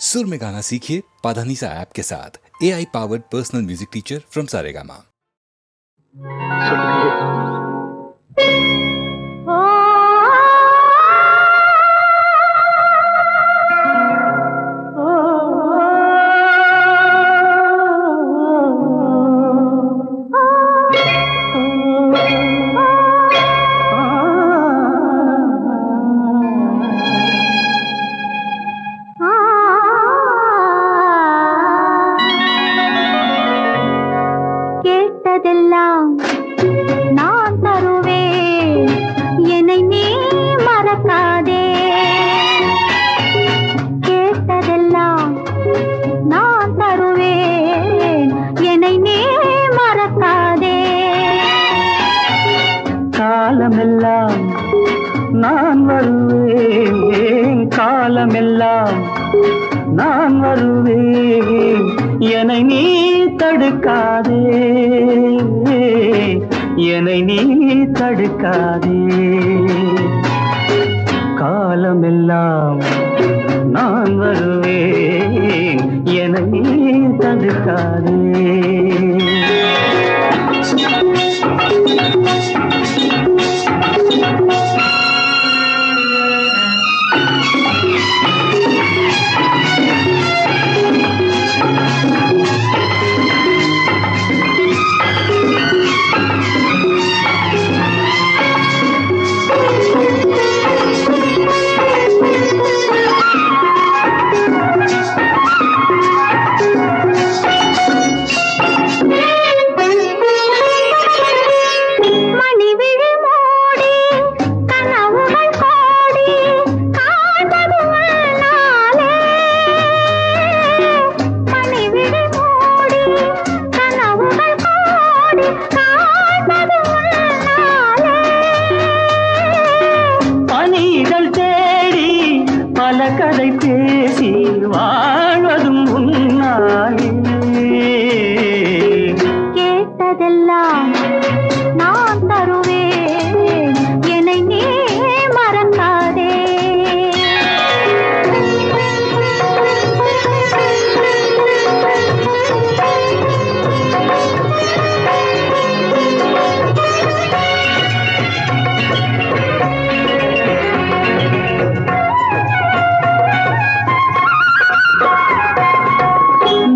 सुर में गाना सीखिए पाधानीसा ऐप के साथ। AI powered personal music teacher from Saregama. காலமெல்லாம் நான் வருவேன், காலமெல்லாம் நான் வருவேன், என்னை நீ தடுக்காதே, என்னை நீ தடுக்காதே. காலமெல்லாம் நான் வருவேன், என்னை நீ தடுக்காதே. கதை பேசி வாழ்வதும் உன்னாலே. கேட்டதெல்லாம் நான் தருவேன், என்னை நீ மறக்காதே.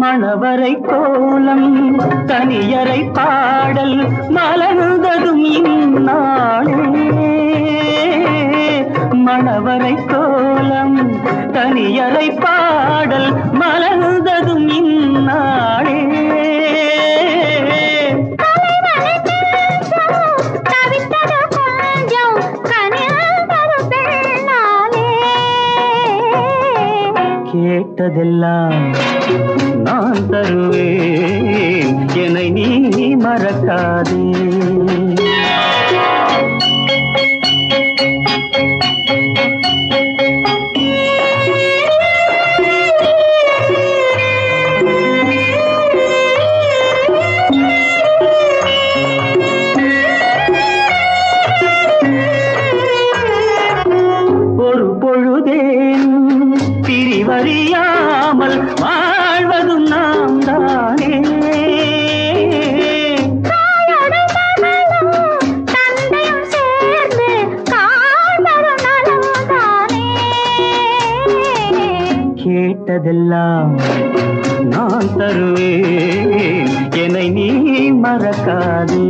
மணவரை கோலம் தனியரை பாடல் மலர்ந்ததும் இந்நாளே. மணவரை கோலம் தனியரை பாடல் மலர்ந்ததும் இந்நாளே. கேட்டதெல்லாம் நான் தருவேன், என்னை நீ மறக்காதே. ஒரு பொழுதேன் பிரிவறியாமல் வாழ்வதும் நாம் தானே. கேட்டதெல்லாம் நான் தருவேன், என்னை நீ மறக்காதே.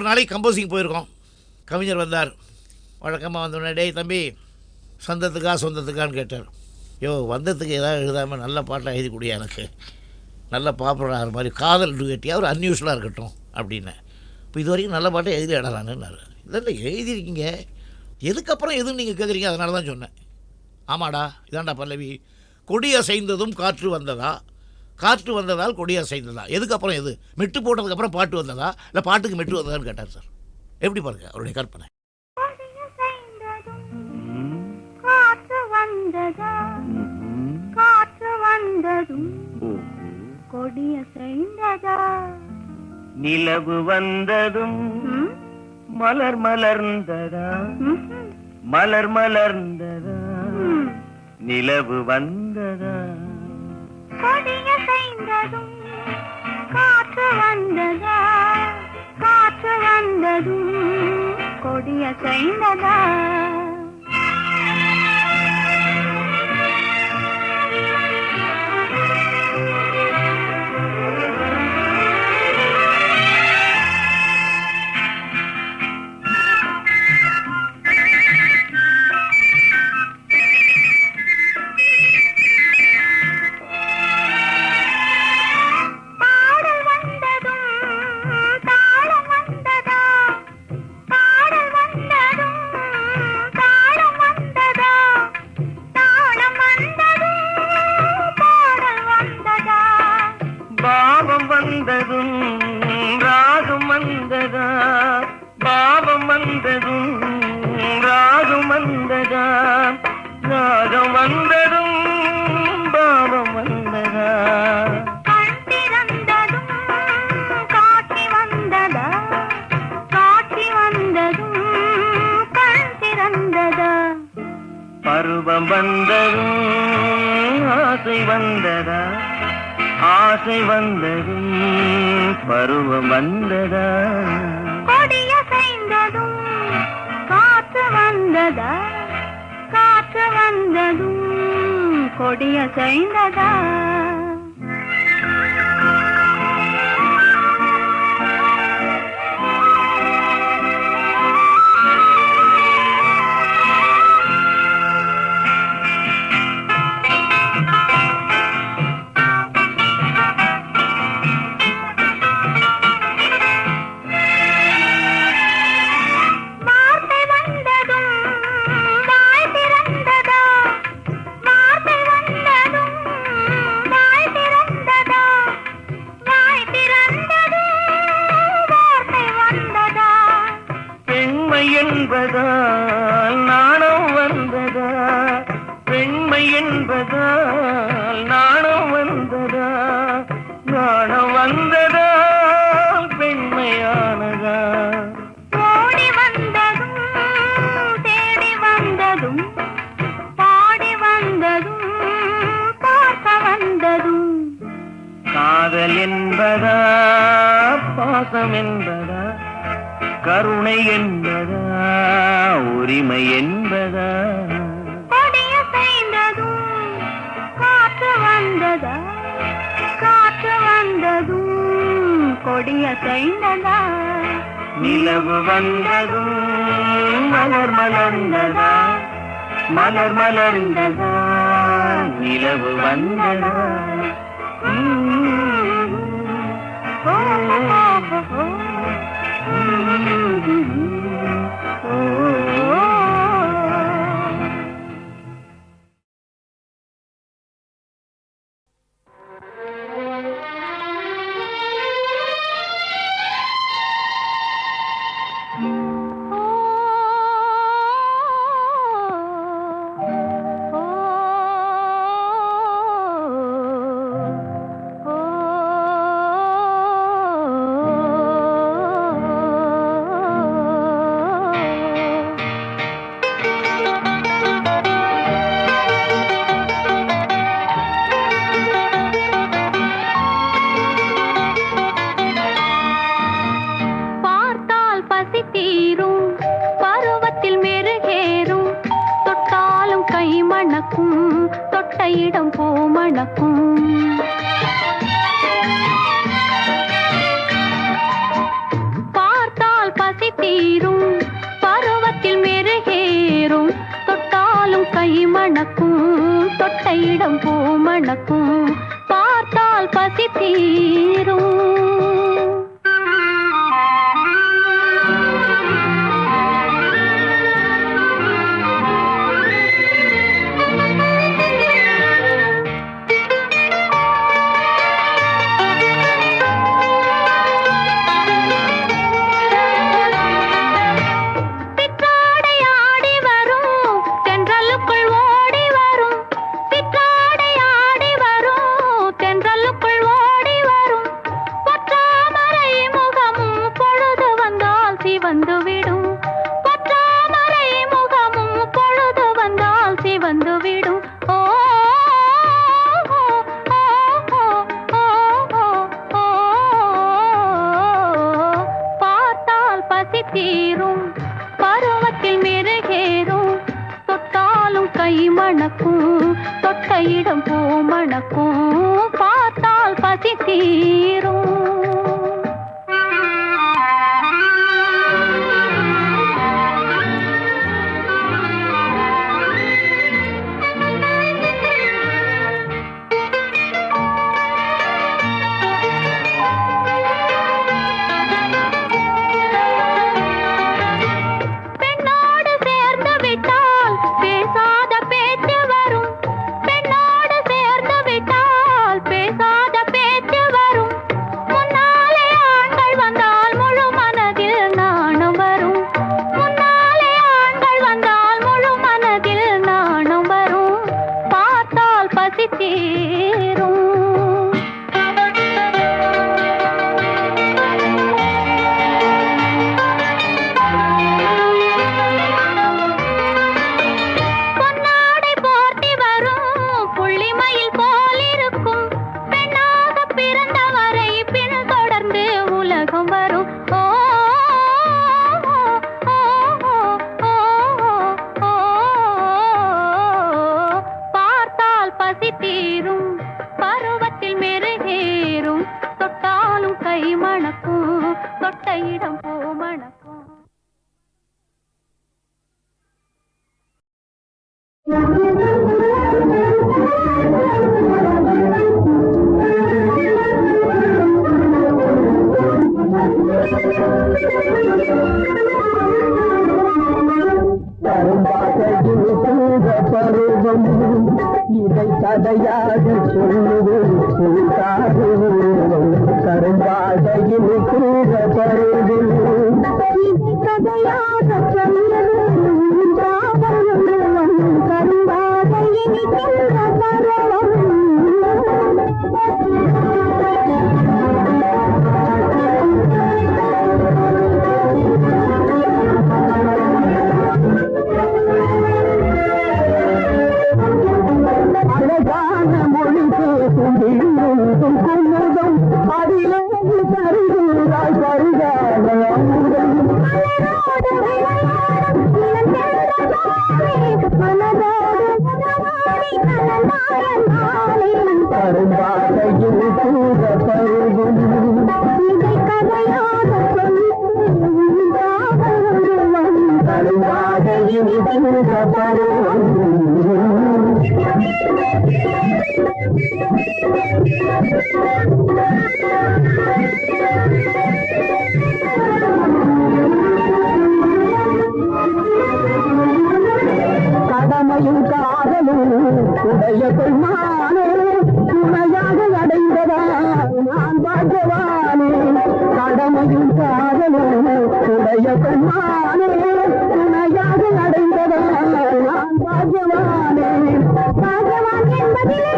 ஒரு நாளைக்கு கம்போசிங் போயிருக்கோம். கவிஞர் வந்தார். வழக்கமாக வந்தோடனே, டேய் தம்பி, சொந்தத்துக்கான்னு கேட்டார். யோ, வந்ததுக்கு ஏதாவது எழுதாமல் நல்ல பாட்டாக எழுதி கொடுயா, எனக்கு நல்ல பாப்புலர் ஆகிற மாதிரி காதல் டுகட்டியாக ஒரு அன்யூஸ்வலாக இருக்கட்டும் அப்படின்னு. இப்போ இது வரைக்கும் நல்ல பாட்டை எழுதி இடலான்னுன்னாரு. இல்லை எழுதியிருக்கீங்க, எதுக்கப்புறம் எதுன்னு நீங்கள் கேட்குறீங்க, அதனால தான் சொன்னேன். ஆமாடா, இதாண்டா பல்லவி. கொடி அசைந்ததும் காற்று வந்ததா, காற்று வந்ததால் கொடி அசைந்ததா, எதுக்கப்புறம் எது? மெட்டு போட்டதுக்கப்புறம் பாட்டு வந்ததா, இல்லை பாட்டுக்கு மெட்டு வந்ததான்னு கேட்டார் சார். எப்படி பாருங்க அவருடைய கற்பனை. காற்று வந்ததும் கொடிய செய்ததா, நிலவு வந்ததும் மலர் மலர்ந்ததா, மலர் மலர்ந்ததா, நிலவு வந்ததா. கொடிய செய்ததும் காற்று வந்ததா, காற்று வந்ததும் கொடிய செய்ததா. வந்ததும் ராகம் வந்ததா, பாவம் வந்ததும் ராகம் வந்ததா, ராகம் வந்ததும் பாவம் வந்ததா. கண் திறந்ததும் காட்சி வந்ததா, காட்சி வந்ததும் கண் திறந்ததா. பருவம் வந்ததும் ஆசை வந்ததா, ஆசை வந்ததும் பருவம் வந்ததா. கொடிய செய்ததும் காற்று வந்ததா, காற்று வந்ததும் கொடிய செய்ததா. என்பதால் நாணம் வந்ததா, பெண்மை என்பதால் நாணம் வந்ததா, நாணம் வந்ததா பெண்மையானதா. ஓடி வந்ததும் தேடி வந்ததும் பாடி வந்ததும் பார்க்க வந்ததும். காதல் என்பதா பாசம் என்பதா, கருணை என்பதா உரிமை என்பதா. கொடிய செய்ததும் காற்று வந்ததா, காற்று வந்ததும் கொடிய செய்ததா. நிலவு வந்ததும் மலர் மலர்ந்ததா, மலர் மலர்ந்ததா, நிலவு வந்ததா. ஓ, ஓ, ஓ, ஓ. தொட்ட இடம் பூமணக்கும். பார்த்தால் தொட்டையிடம் பூமணக்கும் பார்த்தால் பசி தீரும். தீரும் பருவத்தில் மெருகேறும் தொட்டாலும் கை மணக்கும் தொட்டையிடம் பூ மணக்கும் பார்த்தால் பசி தீரும். பருவத்தில் மெருகேறும் தொட்டாலும் கை மணக்கும் தொட்டையிடம் பூ மணக்கும். பருவம் இதை கதையாக சொல்லுவது கரும்பாக இருக்கிற பருவம் இதை கதையாக சொல்லுவது கரும்பாக இருக்கிற பருவம். அழகான மொழி பேசும் குமுதம் அதிலே தருகிறாய் பருகான அமுதம். கரும்பாதையில் கூட பருவம் இதை கதையாக கரும்பாதையில் கூட பருவம். கடமையும் காதலும் உடைய பெருமானே துணையாக அடைந்ததா நான் பாஜவானே. கடமையும் காதலும் உடைய பெருமானே துணையாக அடைந்ததா நான் பாஜவானே. பாஜவான் என்பதிலே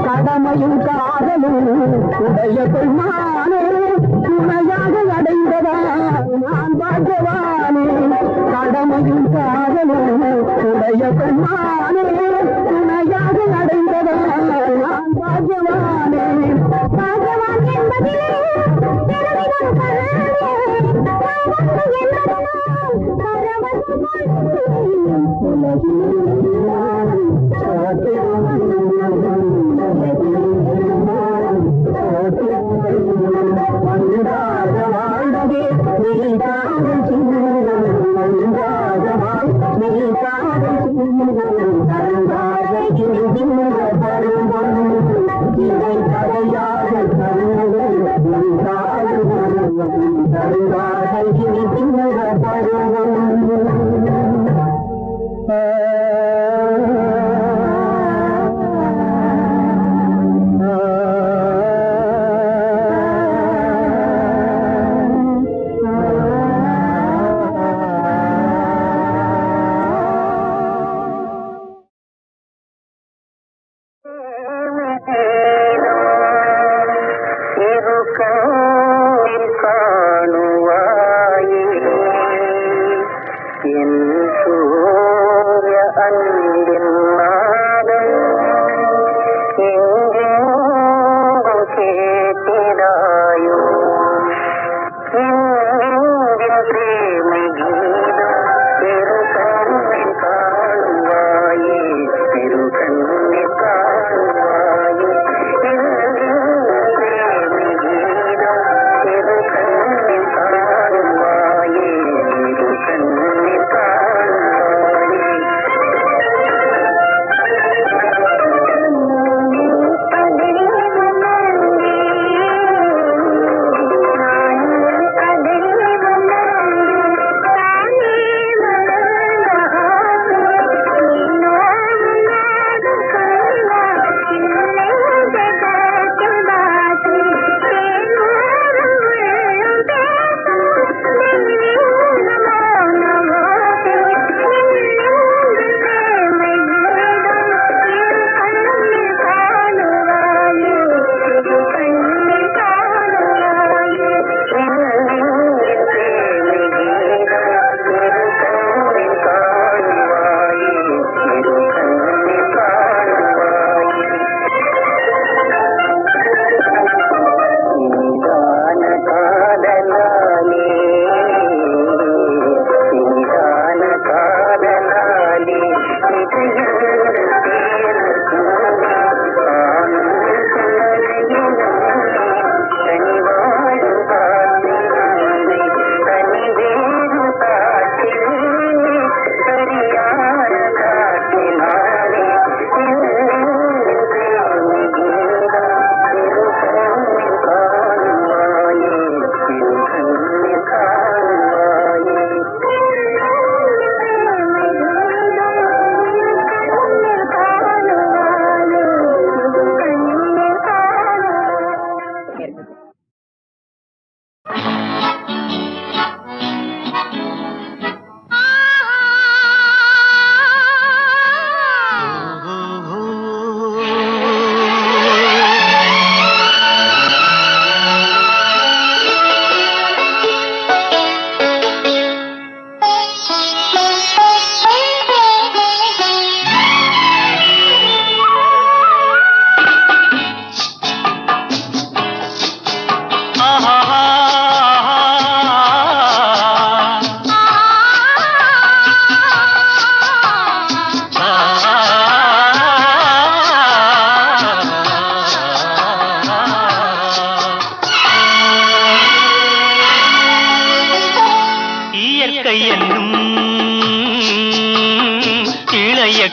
கடமையும் காதலும் உடைய பெருமானே துணையாக அடைந்ததா நான் பாக்கியவானே. கடமையும் காதலும் உடைய பெருமானே துணையாக அடைந்ததா நான் பாக்கியவானே. பாக்கியவான் என்பதிலே பெருமிதம் கண்டானே. பாவங்கள் என்பதனால் பரவசம் கொண்டேன். உலகில்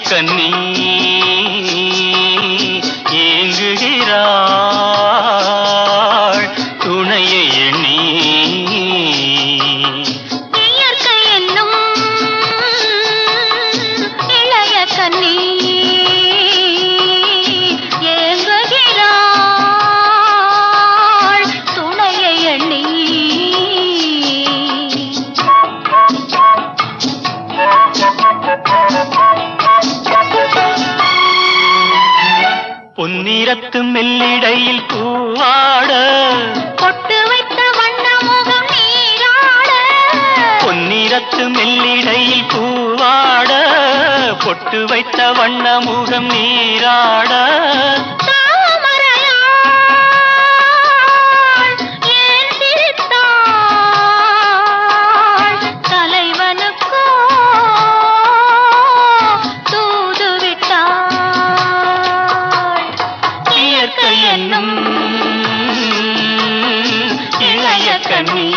கண்ணி ஏங்குகிறாள் துணையை எண்ணி. இயற்கை என்னும் இளைய கண்ணி ஏங்குகிறாள் துணையை எண்ணி. பொன்னிறத்து மெல்லிடையில் பூவாட பொட்டு வைத்த வண்ண முகம் நீராட பொன்னிறத்து மெல்லிடையில் பூவாட பொட்டு வைத்த வண்ண முகம் நீராட இளைய கண்ணி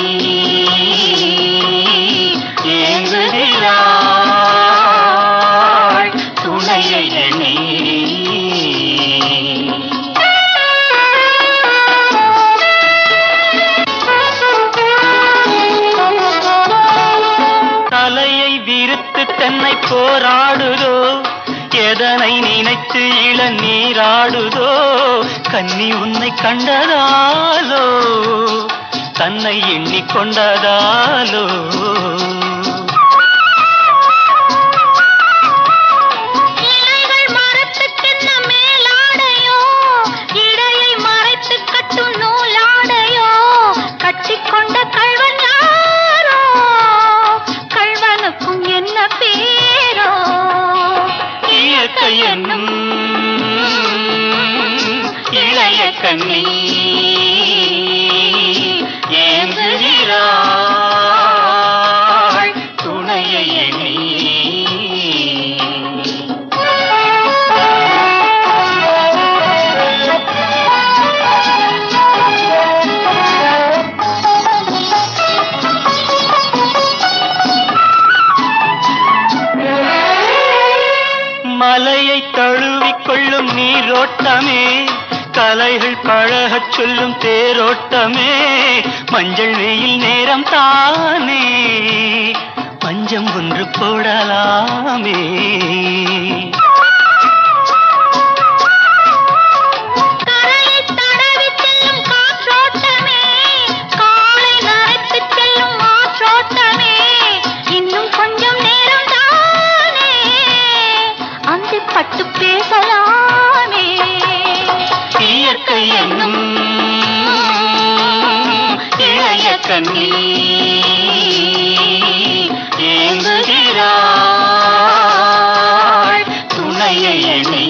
ஏங்குகிறாள் துணையை எண்ணி தலையை விரித்து தன்னை போராடுதோ எதனை நினைத்து இளநீராடுதோ கன்னி உன்னை கண்டதாலோ தன்னை எண்ணிக்கொண்டதாலோ இலைகள் மரத்துக்கென்ன மேலாடையோ இடையை மறைத்து கட்டும் நூலாடையோ கட்டிக்கொண்ட கள்வன் யாரோ கள்வனுக்கும் என்ன பேரோ இயற்கை என்னும் இளைய கண்ணி ஏங்குகிறாள் துணையை எண்ணி மலையை தழுவிக்கொள்ளும் நீரோட்டமே கலைகள் பழகச் சொல்லும் தேரோட்டமே மஞ்சள் வெயில் நேரம் தானே பஞ்சம் ஒன்று போடலாமே கரையை தடவி செல்லும் காற்றோட்டமே காலை நரைத்து செல்லும் மாற்றோட்டமே இன்னும் கொஞ்சம் நேரம் தானே அந்தி பட்டு பேசலாமே இயற்கை என்னும் இளைய கண்ணி ஏங்குகிறாள் துணையை எண்ணி